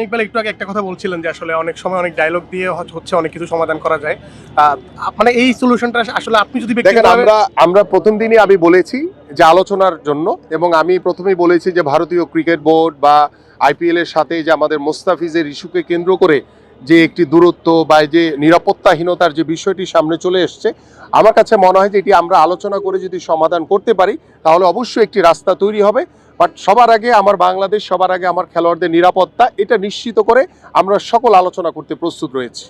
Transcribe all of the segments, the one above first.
ইকবাল একটু আগে একটা কথা বলছিলেন যে আসলে অনেক সময় অনেক ডায়লগ দিয়ে হচ্ছে অনেক কিছু সমাধান করা যায়। মানে এই সলিউশনটা আসলে আপনি যদি দেখেন, আমরা প্রথম দিনই আমি বলেছি যে আলোচনার জন্য, এবং আমি প্রথমেই বলেছি যে ভারতীয় ক্রিকেট বোর্ড বা আইপিএল এর সাথে যে আমাদের মোস্তাফিজের ইস্যুকে কেন্দ্র করে যে একটি দূরত্ব বা যে নিরাপত্তাহীনতার যে বিষয়টি সামনে চলে এসছে, আমার কাছে মনে হয় যে এটি আমরা আলোচনা করে যদি সমাধান করতে পারি তাহলে অবশ্যই একটি রাস্তা তৈরি হবে। বাট সবার আগে আমার বাংলাদেশ, সবার আগে আমার খেলোয়াড়দের নিরাপত্তা, এটা নিশ্চিত করে আমরা সকল আলোচনা করতে প্রস্তুত রয়েছি।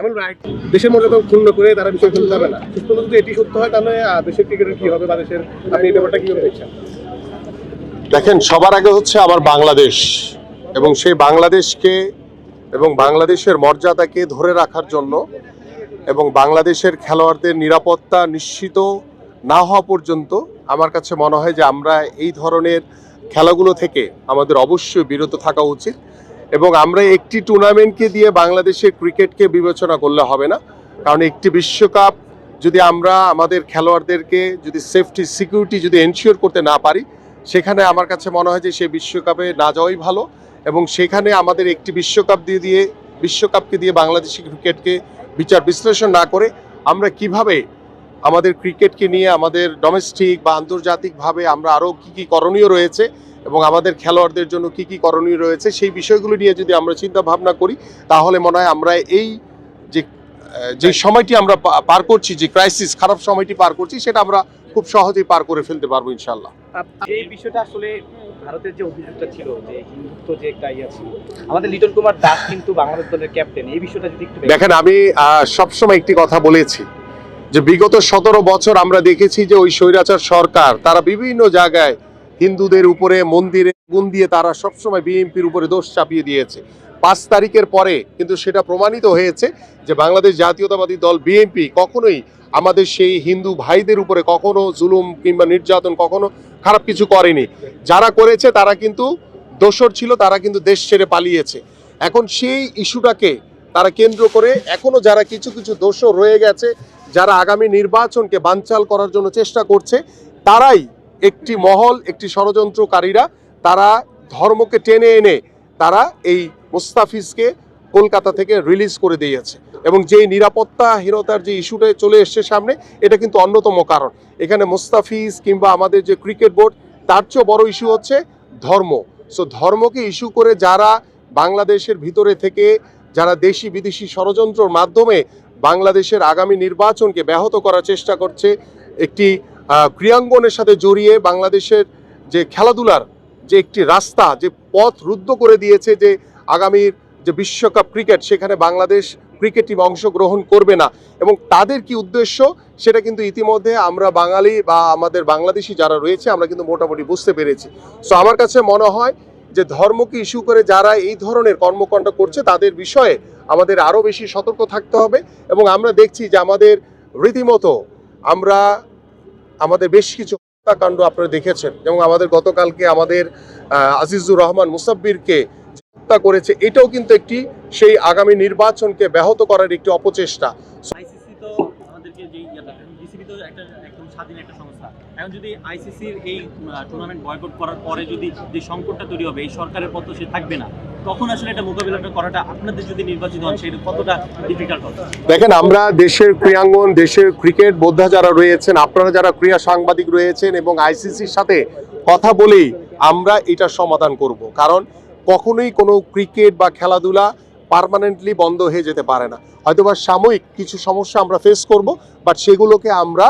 দেশের মর্যাদা ক্ষুণ্ণ করে তারা বিষয় খেলতে যাবে না, যদি এটি সত্য হয় তাহলে দেশের ক্রিকেটের কি হবে বা দেশের, আপনি এই ব্যাপারটা কিভাবে দেখছেন? দেখেন, সবার আগে হচ্ছে আমার বাংলাদেশ, এবং সেই বাংলাদেশকে এবং বাংলাদেশের মর্যাদাকে ধরে রাখার জন্য এবং বাংলাদেশের খেলোয়াড়দের নিরাপত্তা নিশ্চিত না হওয়া পর্যন্ত আমার কাছে মনে হয় যে আমরা এই ধরনের খেলাগুলো থেকে আমাদের অবশ্যই বিরত থাকা উচিত। এবং আমরা একটি টুর্নামেন্টকে দিয়ে বাংলাদেশের ক্রিকেটকে বিবেচনা করলে হবে না, কারণ একটি বিশ্বকাপ যদি আমরা আমাদের খেলোয়াড়দেরকে যদি সেফটি সিকিউরিটি যদি এনশিওর করতে না পারি, সেখানে আমার কাছে মনে হয় যে সেই বিশ্বকাপে না যাওয়াই ভালো। এবং সেখানে আমাদের একটি বিশ্বকাপকে দিয়ে বাংলাদেশি ক্রিকেটকে বিচার বিশ্লেষণ না করে আমরা কিভাবে আমাদের ক্রিকেটকে নিয়ে আমাদের ডোমেস্টিক বা আন্তর্জাতিকভাবে আমরা আরও কী কী করণীয় রয়েছে এবং আমাদের খেলোয়াড়দের জন্য কী কী করণীয় রয়েছে সেই বিষয়গুলো নিয়ে যদি আমরা চিন্তা ভাবনা করি, তাহলে মনে হয় আমরা এই যে সময়টি আমরা পার করছি, যে ক্রাইসিস, খারাপ সময়টি পার করছি, সেটা আমরা খুব সহজেই পার করে ফেলতে পারবো ইনশাল্লাহ। এই বিষয়টা আসলে ভারতের যে অভিযোগটা ছিল যে হিন্দুত্ব যে একটা ইয়ে ছিল, আমাদের লিটন কুমার দাস কিন্তু বাংলাদেশ দলের ক্যাপ্টেন, এই বিষয়টা যদি একটু দেখেন, আমি সবসময় একটি কথা বলেছি যে বিগত 17 বছর আমরা দেখেছি যে ওই স্বৈরাচার সরকার তারা বিভিন্ন জায়গায় হিন্দুদের উপরে মন্দিরে আগুন দিয়ে তারা সবসময় বিএনপির উপরে দোষ চাপিয়ে দিয়েছে। 5 তারিখের পরে কিন্তু সেটা প্রমাণিত হয়েছে যে বাংলাদেশ জাতীয়তাবাদী দল বিএনপি কখনোই আমাদের সেই হিন্দু ভাইদের উপরে কখনো জুলুম কিংবা নির্যাতন, কখনো খারাপ কিছু করেনি। যারা করেছে তারা কিন্তু দোষর ছিল, তারা কিন্তু দেশ ছেড়ে পালিয়েছে। এখন সেই ইস্যুটাকে তারা কেন্দ্র করে এখনো যারা কিছু কিছু দোষর রয়ে গেছে, যারা আগামী নির্বাচনকে বানচাল করার জন্য চেষ্টা করছে, তারাই একটি মহল, একটি ষড়যন্ত্রকারীরা, তারা ধর্মকে টেনে এনে তারা এই মুস্তাফিজকে কলকাতা থেকে রিলিজ করে দিয়েছে। এবং যেই নিরাপত্তাহীনতার যে ইস্যুটা চলে এসছে সামনে, এটা কিন্তু অন্যতম কারণ। এখানে মুস্তাফিজ কিংবা আমাদের যে ক্রিকেট বোর্ড, তার চেয়েও বড় ইস্যু হচ্ছে ধর্ম। সো ধর্মকে ইস্যু করে যারা বাংলাদেশের ভিতরে থেকে যারা দেশি বিদেশি ষড়যন্ত্রের মাধ্যমে বাংলাদেশের আগামী নির্বাচনকে ব্যাহত করার চেষ্টা করছে, একটি ক্রীড়াঙ্গনের সাথে জড়িয়ে বাংলাদেশের যে খেলাধুলার যে একটি রাস্তা, যে পথ রুদ্ধ করে দিয়েছে, যে আগামীর যে বিশ্বকাপ ক্রিকেট, সেখানে বাংলাদেশ ক্রিকেট টিম অংশগ্রহণ করবে না। এবং তাদের কি উদ্দেশ্য সেটা কিন্তু ইতিমধ্যে আমরা বাঙালি বা আমাদের বাংলাদেশি যারা রয়েছে আমরা কিন্তু মোটামুটি বুঝতে পেরেছি। সো আমার কাছে মনে হয় যে ধর্মকে ইস্যু করে যারা এই ধরনের কর্মকাণ্ড করছে তাদের বিষয়ে আমাদের আরও বেশি সতর্ক থাকতে হবে। এবং আমরা দেখছি যে আমাদের রীতিমতো আমাদের বেশ কিছু হত্যাকাণ্ড আপনারা দেখেছেন, এবং আমাদের গতকালকে আমাদের আজিজুর রহমান মুসাব্বিরকে হত্যা করেছে, এটাও কিন্তু একটি সেই আগামী নির্বাচনকে ব্যাহত করার একটি অপচেষ্টা। আইসিসি তো আমাদেরকে যে বিসিবি তো একটা একদম স্বাধীন একটা সংস্থা, এখন যদি আইসিসির এই টুর্নামেন্ট বয়কট করার পরে যদি যে সংকটটা তৈরি হবে, এই সরকারের পর তো সে থাকবে না, তখন আসলে এটা মোকাবিলাটা করাটা আপনাদের যদি নির্বাচিত হন সেটা কতটা ডিফিকাল্ট হবে? দেখেন, আমরা দেশের ক্রীড়াঙ্গন, দেশের ক্রিকেট বোদ্ধা যারা রয়েছেন, আপনারা যারা ক্রীড়া সাংবাদিক রয়েছেন, এবং আইসিসির সাথে কথা বলেই আমরা এটা সমাধান করব। কারণ কখনোই কোনো ক্রিকেট বা খেলাধুলা পার্মানেন্টলি বন্ধ হয়ে যেতে পারে না। হয়তোবা সাময়িক কিছু সমস্যা আমরা ফেস করব, বাট সেগুলোকে আমরা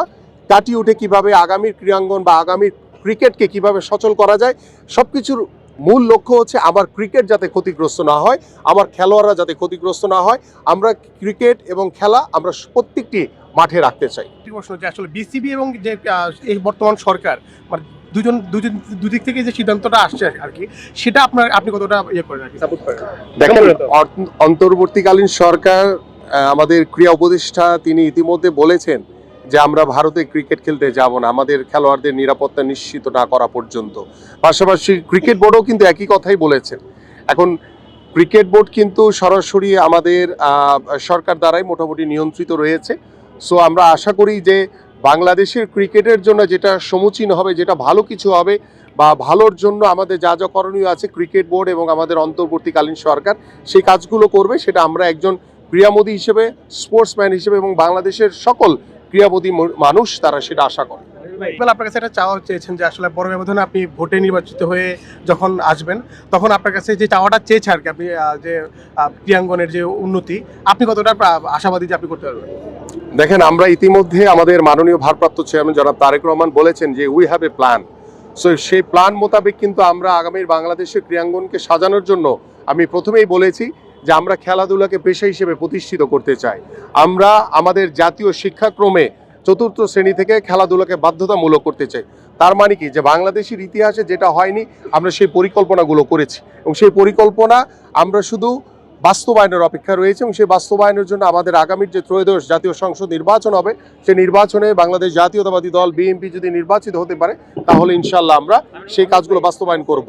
কাটিয়ে উঠে কিভাবে আগামীর ক্রীড়াঙ্গন বা আগামীর ক্রিকেটকে কিভাবে সচল করা যায়, সব কিছুর মূল লক্ষ্য হচ্ছে আমার ক্রিকেট যাতে ক্ষতিগ্রস্ত না হয়, আমার খেলোয়াড়রা যাতে ক্ষতিগ্রস্ত না হয়। আমরা ক্রিকেট এবং খেলা আমরা প্রত্যেকটি মাঠে রাখতে চাই। প্রশ্ন যে আসলে বিসিবি এবং যে এই বর্তমান সরকার, মানে দুদিক থেকে যে সিদ্ধান্তটা আসছে আর কি, সেটা আপনি কতটা ইয়ে করেন আর কি, সাপোর্ট করেন? দেখেন, অন্তর্বর্তীকালীন সরকার, আমাদের ক্রীড়া উপদেষ্টা তিনি ইতিমধ্যে বলেছেন যে আমরা ভারতে ক্রিকেট খেলতে যাব না আমাদের খেলোয়াড়দের নিরাপত্তা নিশ্চিত না করা পর্যন্ত। পাশাপাশি ক্রিকেট বোর্ডও কিন্তু একই কথাই বলেছেন। এখন ক্রিকেট বোর্ড কিন্তু সরাসরি আমাদের সরকার দ্বারাই মোটামুটি নিয়ন্ত্রিত রয়েছে। সো আমরা আশা করি যে বাংলাদেশের ক্রিকেটের জন্য যেটা সমীচীন হবে, যেটা ভালো কিছু হবে, বা ভালোর জন্য আমাদের যা যা করণীয় আছে ক্রিকেট বোর্ড এবং আমাদের অন্তর্বর্তীকালীন সরকার সেই কাজগুলো করবে, সেটা আমরা একজন ক্রীড়ামোদী হিসেবে, স্পোর্টসম্যান হিসেবে এবং বাংলাদেশের সকল ক্রীড়ামোদী মানুষ তারা সেটা আশা করে। ইকবাল, আপনার কাছে একটা চাওয়া চেয়েছেন যে আসলে বড় ব্যবধানে আপনি ভোটে নির্বাচিত হয়ে যখন আসবেন তখন আপনার কাছে যে চাওয়াটা চেয়েছে আর কি, আপনি যে ক্রীড়াঙ্গনের যে উন্নতি, আপনি কতটা আশাবাদী যে আপনি করতে পারবেন? দেখেন, আমরা ইতিমধ্যে আমাদের মাননীয় ভারপ্রাপ্ত চেয়ারম্যান জনাব তারেক রহমান বলেছেন যে we have a plan. So সেই প্ল্যান মোতাবেক কিন্তু আমরা আগামীর বাংলাদেশের ক্রীড়াঙ্গনকে সাজানোর জন্য আমি প্রথমেই বলেছি যে আমরা খেলাধুলাকে পেশা হিসেবে প্রতিষ্ঠিত করতে চাই। আমরা আমাদের জাতীয় শিক্ষাক্রমে 4র্থ শ্রেণী থেকে খেলাধুলাকে বাধ্যতামূলক করতে চাই। তার মানে কি, যে বাংলাদেশের ইতিহাসে যেটা হয়নি আমরা সেই পরিকল্পনাগুলো করেছি এবং সেই পরিকল্পনা আমরা শুধু বাস্তবায়নের অপেক্ষা রয়েছে এবং সেই বাস্তবায়নের জন্য আমাদের আগামীর যে ত্রয়োদশ জাতীয় সংসদ নির্বাচন হবে, সেই নির্বাচনে বাংলাদেশ জাতীয়তাবাদী দল বিএনপি যদি নির্বাচিত হতে পারে তাহলে ইনশাল্লাহ আমরা সেই কাজগুলো বাস্তবায়ন করব।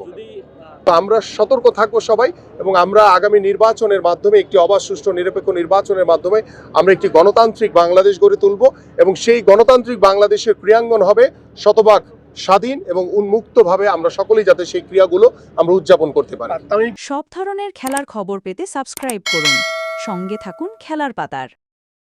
তো আমরা সতর্ক থাকবো সবাই এবং আমরা আগামী নির্বাচনের মাধ্যমে, একটি অবাধ সুষ্ঠু নিরপেক্ষ নির্বাচনের মাধ্যমে আমরা একটি গণতান্ত্রিক বাংলাদেশ গড়ে তুলব এবং সেই গণতান্ত্রিক বাংলাদেশের ক্রীড়াঙ্গন হবে শতভাগ স্বাধীন এবং উন্মুক্তভাবে আমরা সকলেই যাতে সেই ক্রিয়াগুলো আমরা উদযাপন করতে পারি। সব ধরনের খেলার খবর পেতে সাবস্ক্রাইব করুন। সঙ্গে থাকুন খেলার পাতার।